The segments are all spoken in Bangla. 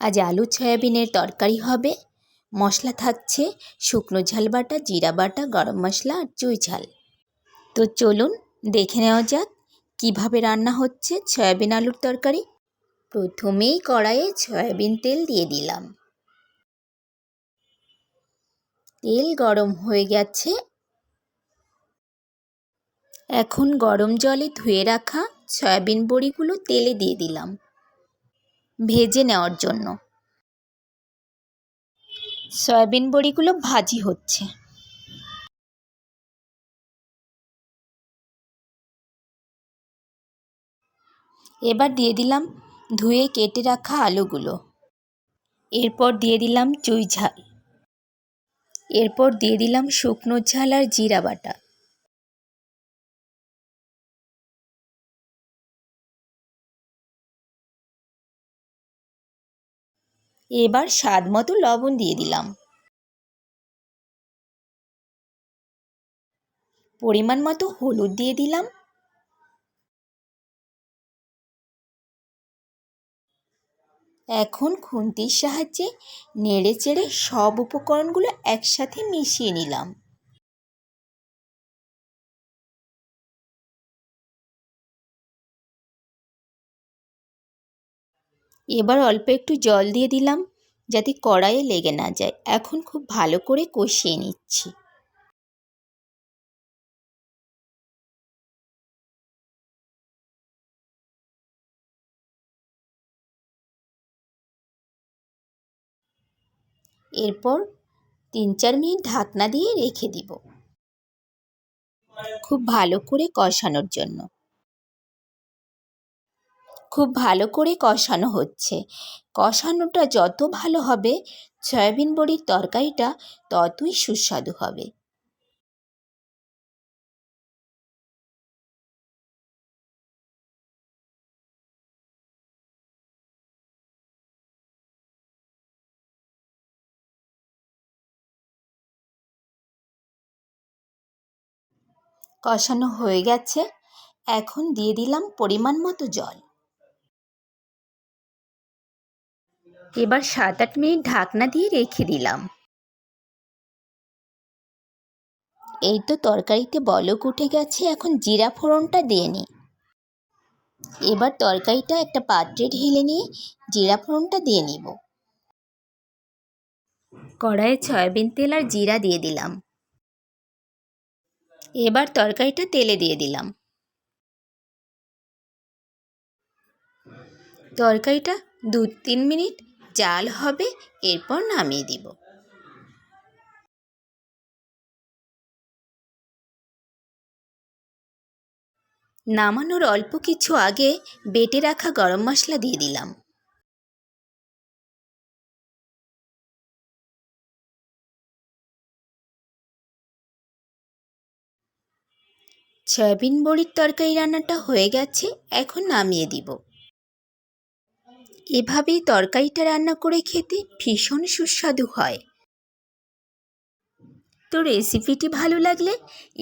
আজ আলু সয়াবিনের তরকারি হবে। মশলা থাকছে শুকনো ঝাল বাটা, জিরা বাটা, গরম মশলা আর চুই ঝাল। তো চলুন দেখে নেওয়া যাক কিভাবে রান্না হচ্ছে সয়াবিন আলুর তরকারি। প্রথমেই কড়াইয়ে সয়াবিন তেল দিয়ে দিলাম। তেল গরম হয়ে গেছে। এখন গরম জলে ধুয়ে রাখা সয়াবিন বড়িগুলো তেলে দিয়ে দিলাম ভেজে নেওয়ার জন্য। সয়াবিন বড়িগুলো ভাজি হচ্ছে। এবার দিয়ে দিলাম ধুয়ে কেটে রাখা আলুগুলো। এরপর দিয়ে দিলাম চুই ঝাল। এরপর দিয়ে দিলাম শুকনো ঝাল আর জিরা বাটা। এবার স্বাদ মতো লবণ দিয়ে দিলাম। পরিমাণ মতো হলুদ দিয়ে দিলাম। এখন খুন্তির সাহায্যে নেড়ে চেড়ে সব উপকরণগুলো একসাথে মিশিয়ে নিলাম। এবার অল্প একটু জল দিয়ে দিলাম যাতে কড়াইয়ে লেগে না যায়। এখন খুব ভালো করে কষিয়ে নিচ্ছি। এরপর ৩-৪ মিনিট ঢাকনা দিয়ে রেখে দিব খুব ভালো করে কষানোর জন্য। খুব ভালো করে কষানো হচ্ছে। কষানোটা যত ভালো হবে সয়াবিন বড়ির তরকারিটা ততই সুস্বাদু হবে। কষানো হয়ে গেছে। এখন দিয়ে দিলাম পরিমাণ মতো জল। এবার ৭-৮ মিনিট ঢাকনা দিয়ে রেখে দিলাম। এই তো তরকারিতে বলক উঠে গেছে। এখন জিরা ফোড়নটা দিয়ে নিই। এবার তরকারিটা একটা পাত্রে ঢেলে নিয়ে জিরা ফোড়নটা দিয়ে নিব। কড়াইয়ে সয়াবিন তেল আর জিরা দিয়ে দিলাম। এবার তরকারিটা তেলে দিয়ে দিলাম। তরকারিটা ২-৩ মিনিট জাল হবে, এরপর নামিয়ে দিব। নামানোর অল্প কিছু আগে বেটে রাখা গরম মশলা দিয়ে দিলাম। সয়াবিন বড়ির তরকারি রান্নাটা হয়ে গেছে। এখন নামিয়ে দিব। এভাবেই তরকারিটা রান্না করে খেতে ভীষণ সুস্বাদু হয়। তো রেসিপিটি ভালো লাগলে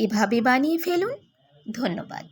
এভাবে বানিয়ে ফেলুন। ধন্যবাদ।